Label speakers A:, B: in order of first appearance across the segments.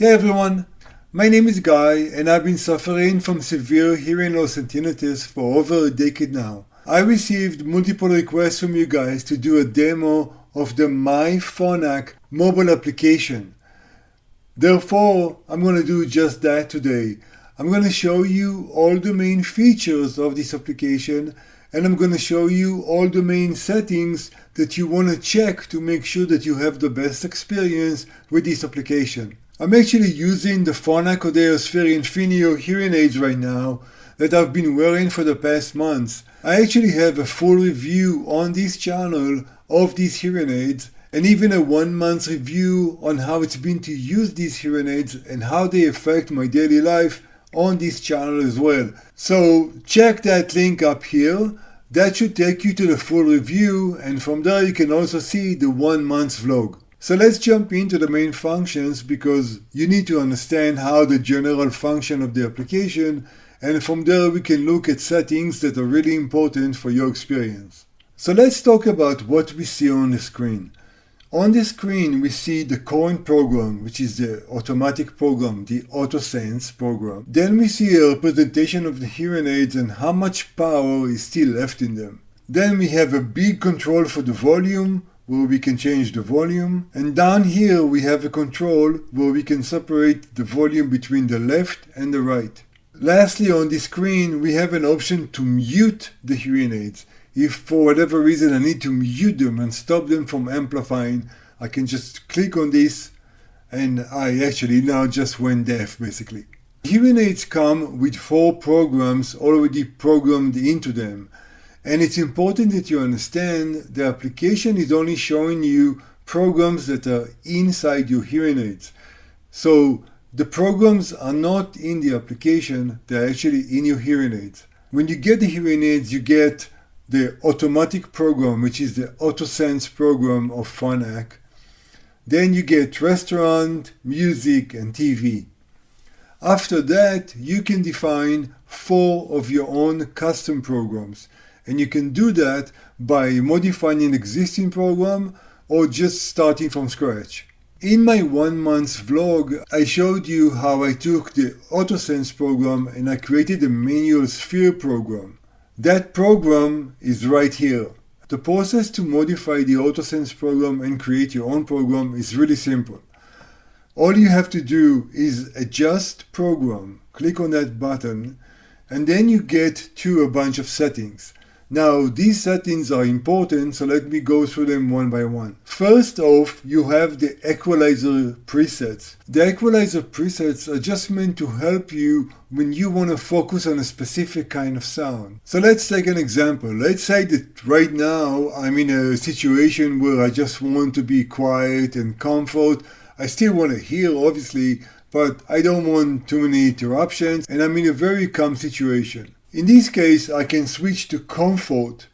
A: Hey everyone, my name is Guy and I've been suffering from severe hearing loss and tinnitus for over a decade now. I received multiple requests from you guys to do a demo of the myPhonak mobile application. Therefore, I'm going to do just that today. I'm going to show you all the main features of this application and I'm going to show you all the main settings that you want to check to make sure that you have the best experience with this application. I'm actually using the Phonak Sphere Infinio hearing aids right now that I've been wearing for the past months. I actually have a full review on this channel of these hearing aids and even a 1 month review on how it's been to use these hearing aids and how they affect my daily life on this channel as well. So check that link up here. That should take you to the full review and from there you can also see the 1 month vlog. So let's jump into the main functions because you need to understand how the general function of the application, and from there we can look at settings that are really important for your experience. So let's talk about what we see on the screen. On the screen we see the current program, which is the automatic program, the AutoSense program. Then we see a representation of the hearing aids and how much power is still left in them. Then we have a big control for the volume, where we can change the volume, and down here we have a control where we can separate the volume between the left and the right. Lastly, on the screen we have an option to mute the hearing aids. If for whatever reason I need to mute them and stop them from amplifying, I can just click on this and I actually now just went deaf basically. Hearing aids come with 4 programs already programmed into them. And it's important that you understand the application is only showing you programs that are inside your hearing aids. So the programs are not in the application, they're actually in your hearing aids. When you get the hearing aids, you get the automatic program, which is the AutoSense program of Phonak. Then you get restaurant, music, and TV. After that, you can define 4 of your own custom programs. And you can do that by modifying an existing program or just starting from scratch. In my 1 month vlog, I showed you how I took the AutoSense program and I created a manual sphere program. That program is right here. The process to modify the AutoSense program and create your own program is really simple. All you have to do is adjust program, click on that button, and then you get to a bunch of settings. Now, these settings are important, so let me go through them one by one. First off, you have the equalizer presets. The equalizer presets are just meant to help you when you want to focus on a specific kind of sound. So let's take an example. Let's say that right now I'm in a situation where I just want to be quiet and comfort. I still want to hear, obviously, but I don't want too many interruptions, and I'm in a very calm situation. In this case, I can switch to comfort.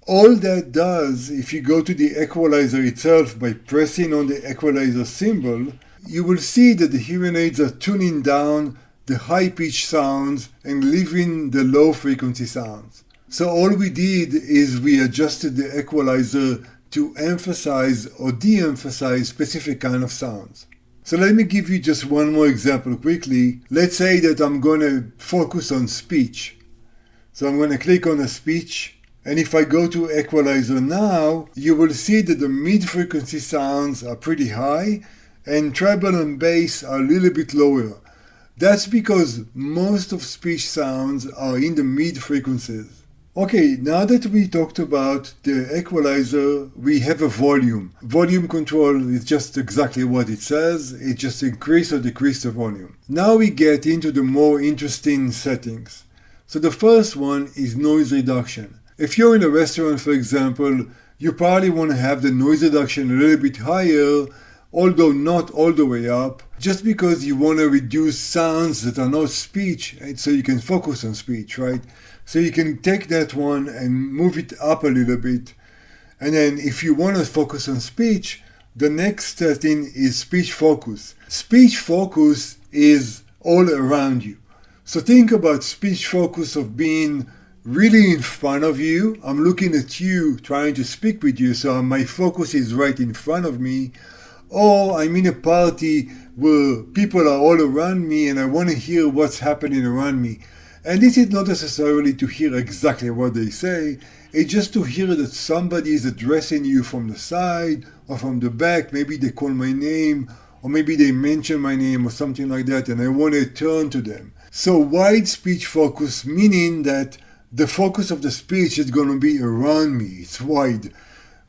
A: All that does, if you go to the equalizer itself by pressing on the equalizer symbol, you will see that the hearing aids are tuning down the high-pitched sounds and leaving the low-frequency sounds. So all we did is we adjusted the equalizer to emphasize or de-emphasize specific kind of sounds. So let me give you just one more example quickly. Let's say that I'm going to focus on speech. So I'm going to click on a speech, and if I go to equalizer now, you will see that the mid-frequency sounds are pretty high and treble and bass are a little bit lower. That's because most of speech sounds are in the mid-frequencies. Okay, now that we talked about the equalizer, we have a volume. Volume control is just exactly what it says. It just increase or decrease the volume. Now we get into the more interesting settings. So the first one is noise reduction. If you're in a restaurant, for example, you probably want to have the noise reduction a little bit higher, although not all the way up, just because you want to reduce sounds that are not speech, and so you can focus on speech, right? So you can take that one and move it up a little bit. And then if you want to focus on speech, the next setting is speech focus. Speech focus is all around you. So think about speech focus of being really in front of you. I'm looking at you, trying to speak with you, so my focus is right in front of me. Or I'm in a party where people are all around me and I want to hear what's happening around me. And this is not necessarily to hear exactly what they say, it's just to hear that somebody is addressing you from the side or from the back. Maybe they call my name, or maybe they mention my name or something like that, and I want to turn to them. So wide speech focus, meaning that the focus of the speech is going to be around me. It's wide.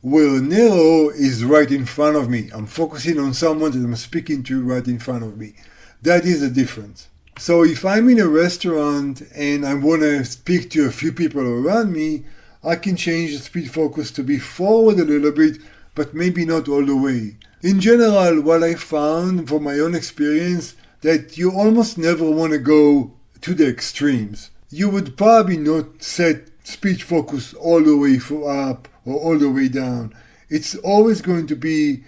A: Where narrow is right in front of me. I'm focusing on someone that I'm speaking to right in front of me. That is the difference. So if I'm in a restaurant and I want to speak to a few people around me, I can change the speech focus to be forward a little bit, but maybe not all the way. In general, what I found from my own experience, that you almost never want to go to the extremes. You would probably not set speech focus all the way up or all the way down. It's always going to be,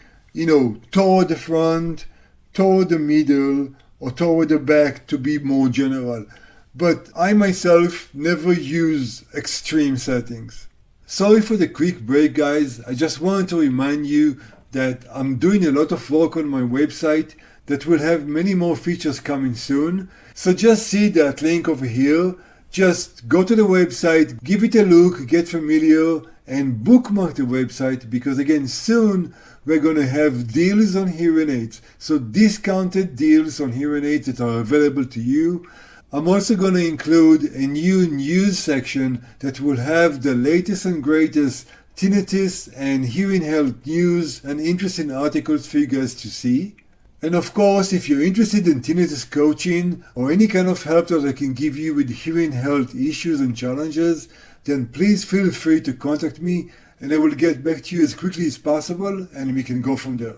A: toward the front, toward the middle, or toward the back to be more general. But I myself never use extreme settings. Sorry for the quick break, guys. I just wanted to remind you that I'm doing a lot of work on my website that will have many more features coming soon. So just see that link over here. Just go to the website, give it a look, get familiar, and bookmark the website, because again, soon we're going to have deals on hearing aids. So discounted deals on hearing aids that are available to you. I'm also going to include a new news section that will have the latest and greatest tinnitus and hearing health news and interesting articles for you guys to see. And of course, if you're interested in tinnitus coaching or any kind of help that I can give you with hearing health issues and challenges, then please feel free to contact me and I will get back to you as quickly as possible and we can go from there.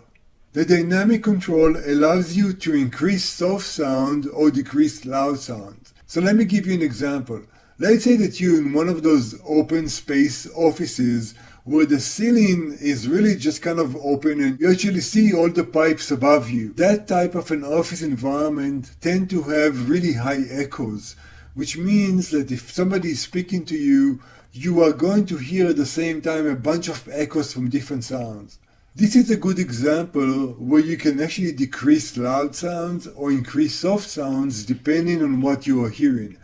A: The dynamic control allows you to increase soft sound or decrease loud sound. So let me give you an example. Let's say that you're in one of those open space offices where the ceiling is really just kind of open and you actually see all the pipes above you. That type of an office environment tend to have really high echoes, which means that if somebody is speaking to you, you are going to hear at the same time a bunch of echoes from different sounds. This is a good example where you can actually decrease loud sounds or increase soft sounds depending on what you are hearing.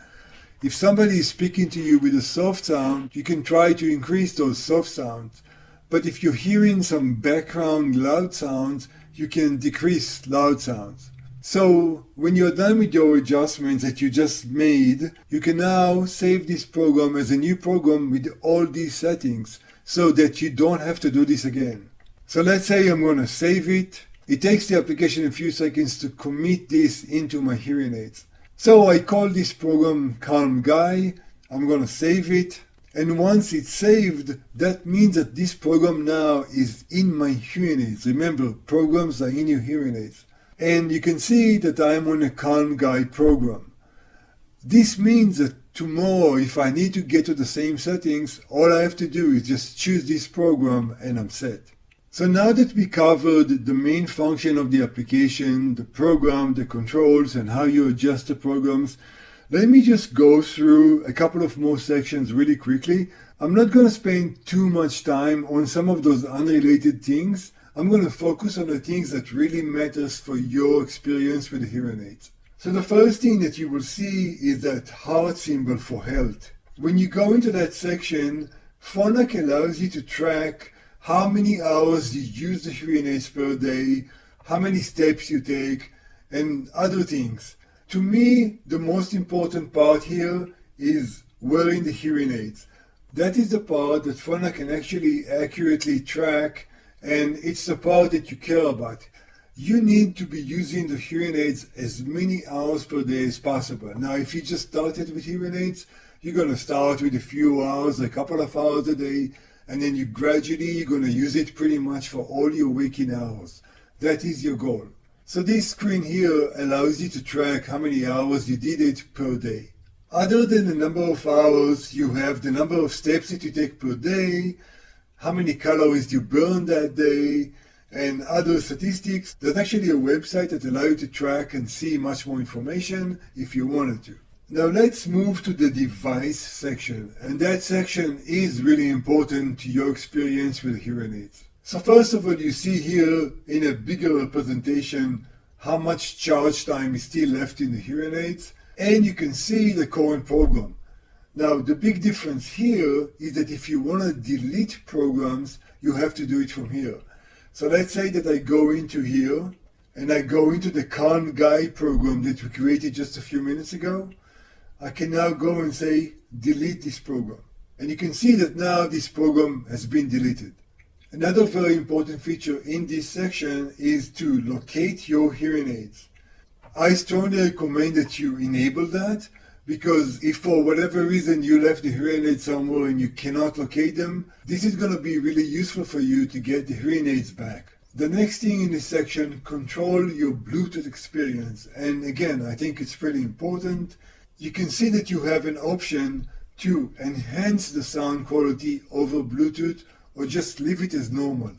A: If somebody is speaking to you with a soft sound, you can try to increase those soft sounds. But if you're hearing some background loud sounds, you can decrease loud sounds. So when you're done with your adjustments that you just made, you can now save this program as a new program with all these settings so that you don't have to do this again. So let's say I'm going to save it. It takes the application a few seconds to commit this into my hearing aids. So I call this program Calm Guy. I'm going to save it. And once it's saved, that means that this program now is in my hearing aids. Remember, programs are in your hearing aids. And you can see that I'm on a Calm Guy program. This means that tomorrow, if I need to get to the same settings, all I have to do is just choose this program and I'm set. So now that we covered the main function of the application, the program, the controls, and how you adjust the programs, let me just go through a couple of more sections really quickly. I'm not going to spend too much time on some of those unrelated things. I'm going to focus on the things that really matters for your experience with the hearing aids. So the first thing that you will see is that heart symbol for health. When you go into that section, Phonak allows you to track how many hours you use the hearing aids per day, how many steps you take, and other things. To me, the most important part here is wearing the hearing aids. That is the part that Phonak can actually accurately track, and it's the part that you care about. You need to be using the hearing aids as many hours per day as possible. Now, if you just started with hearing aids, you're going to start with a few hours, a couple of hours a day, and then you're going to use it pretty much for all your waking hours. That is your goal. So this screen here allows you to track how many hours you did it per day. Other than the number of hours, you have the number of steps that you take per day, how many calories you burn that day, and other statistics. There's actually a website that allows you to track and see much more information if you wanted to. Now let's move to the device section, and that section is really important to your experience with hearing aids. So first of all, you see here in a bigger representation how much charge time is still left in the hearing aids, and you can see the current program. Now, the big difference here is that if you want to delete programs, you have to do it from here. So let's say that I go into here, and I go into the Calm Guide program that we created just a few minutes ago. I can now go and say, delete this program. And you can see that now this program has been deleted. Another very important feature in this section is to locate your hearing aids. I strongly recommend that you enable that, because if for whatever reason you left the hearing aid somewhere and you cannot locate them, this is going to be really useful for you to get the hearing aids back. The next thing in this section, control your Bluetooth experience. And again, I think it's pretty important. You can see that you have an option to enhance the sound quality over Bluetooth or just leave it as normal.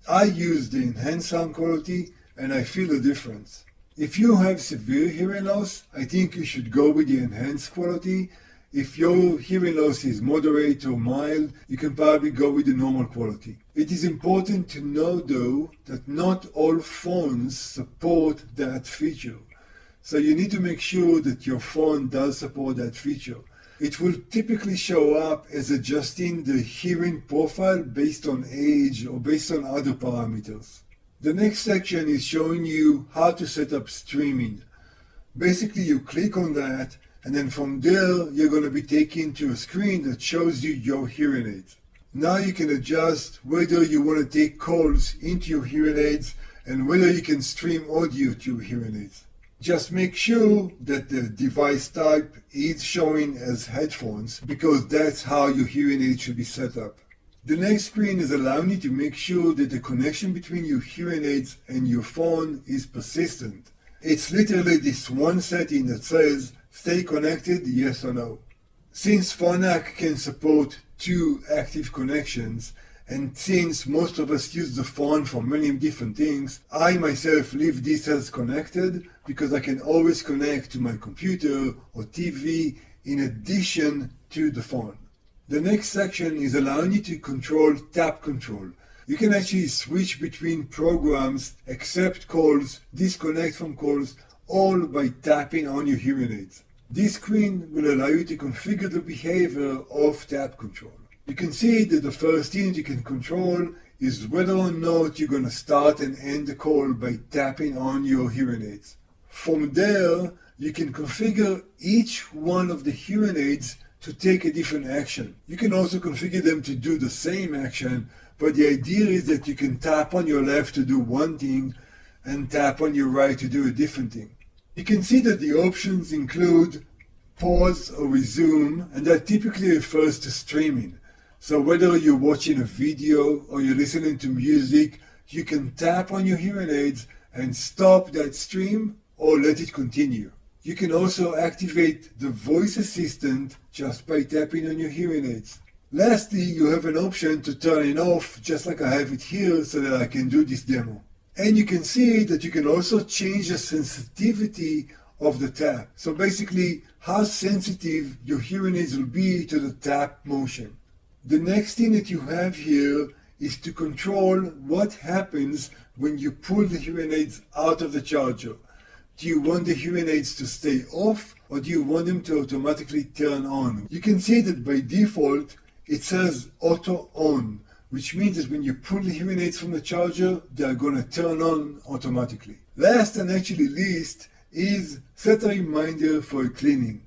A: I use the enhanced sound quality and I feel a difference. If you have severe hearing loss, I think you should go with the enhanced quality. If your hearing loss is moderate or mild, you can probably go with the normal quality. It is important to know though that not all phones support that feature. So you need to make sure that your phone does support that feature. It will typically show up as adjusting the hearing profile based on age or based on other parameters. The next section is showing you how to set up streaming. Basically, you click on that, and then from there, you're going to be taken to a screen that shows you your hearing aids. Now you can adjust whether you want to take calls into your hearing aids and whether you can stream audio to your hearing aids. Just make sure that the device type is showing as headphones, because that's how your hearing aid should be set up. The next screen is allowing you to make sure that the connection between your hearing aids and your phone is persistent. It's literally this one setting that says, stay connected, yes or no. Since Phonak can support 2 active connections, and since most of us use the phone for many different things, I myself leave this as connected because I can always connect to my computer or TV in addition to the phone. The next section is allowing you to control tap control. You can actually switch between programs, accept calls, disconnect from calls, all by tapping on your hearing aids. This screen will allow you to configure the behavior of tap control. You can see that the first thing that you can control is whether or not you're going to start and end the call by tapping on your hearing aids. From there, you can configure each one of the hearing aids to take a different action. You can also configure them to do the same action, but the idea is that you can tap on your left to do one thing and tap on your right to do a different thing. You can see that the options include pause or resume, and that typically refers to streaming. So whether you're watching a video or you're listening to music, you can tap on your hearing aids and stop that stream or let it continue. You can also activate the voice assistant just by tapping on your hearing aids. Lastly, you have an option to turn it off, just like I have it here so that I can do this demo. And you can see that you can also change the sensitivity of the tap. So basically, how sensitive your hearing aids will be to the tap motion. The next thing that you have here is to control what happens when you pull the hearing aids out of the charger. Do you want the hearing aids to stay off, or do you want them to automatically turn on? You can see that by default it says auto on, which means that when you pull the hearing aids from the charger, they are going to turn on automatically. Last and actually least is set a reminder for cleaning.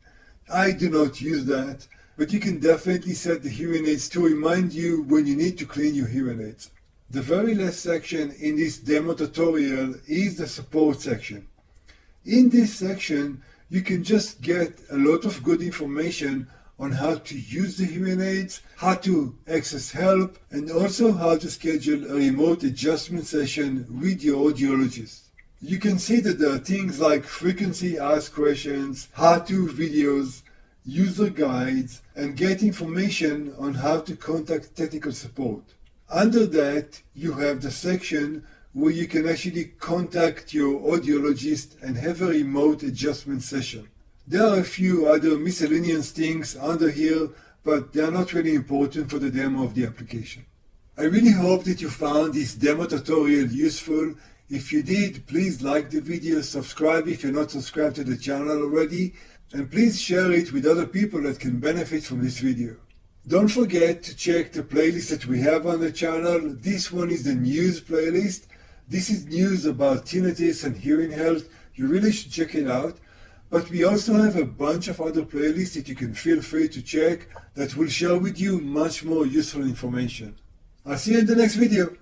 A: I do not use that, but you can definitely set the hearing aids to remind you when you need to clean your hearing aids. The very last section in this demo tutorial is the support section. In this section, you can just get a lot of good information on how to use the hearing aids, how to access help, and also how to schedule a remote adjustment session with your audiologist. You can see that there are things like frequency asked questions, how-to videos, user guides, and get information on how to contact technical support. Under that, you have the section where you can actually contact your audiologist and have a remote adjustment session. There are a few other miscellaneous things under here, but they are not really important for the demo of the application. I really hope that you found this demo tutorial useful. If you did, please like the video, subscribe if you're not subscribed to the channel already, and please share it with other people that can benefit from this video. Don't forget to check the playlist that we have on the channel. This one is the news playlist. This is news about tinnitus and hearing health. You really should check it out. But we also have a bunch of other playlists that you can feel free to check that will share with you much more useful information. I'll see you in the next video.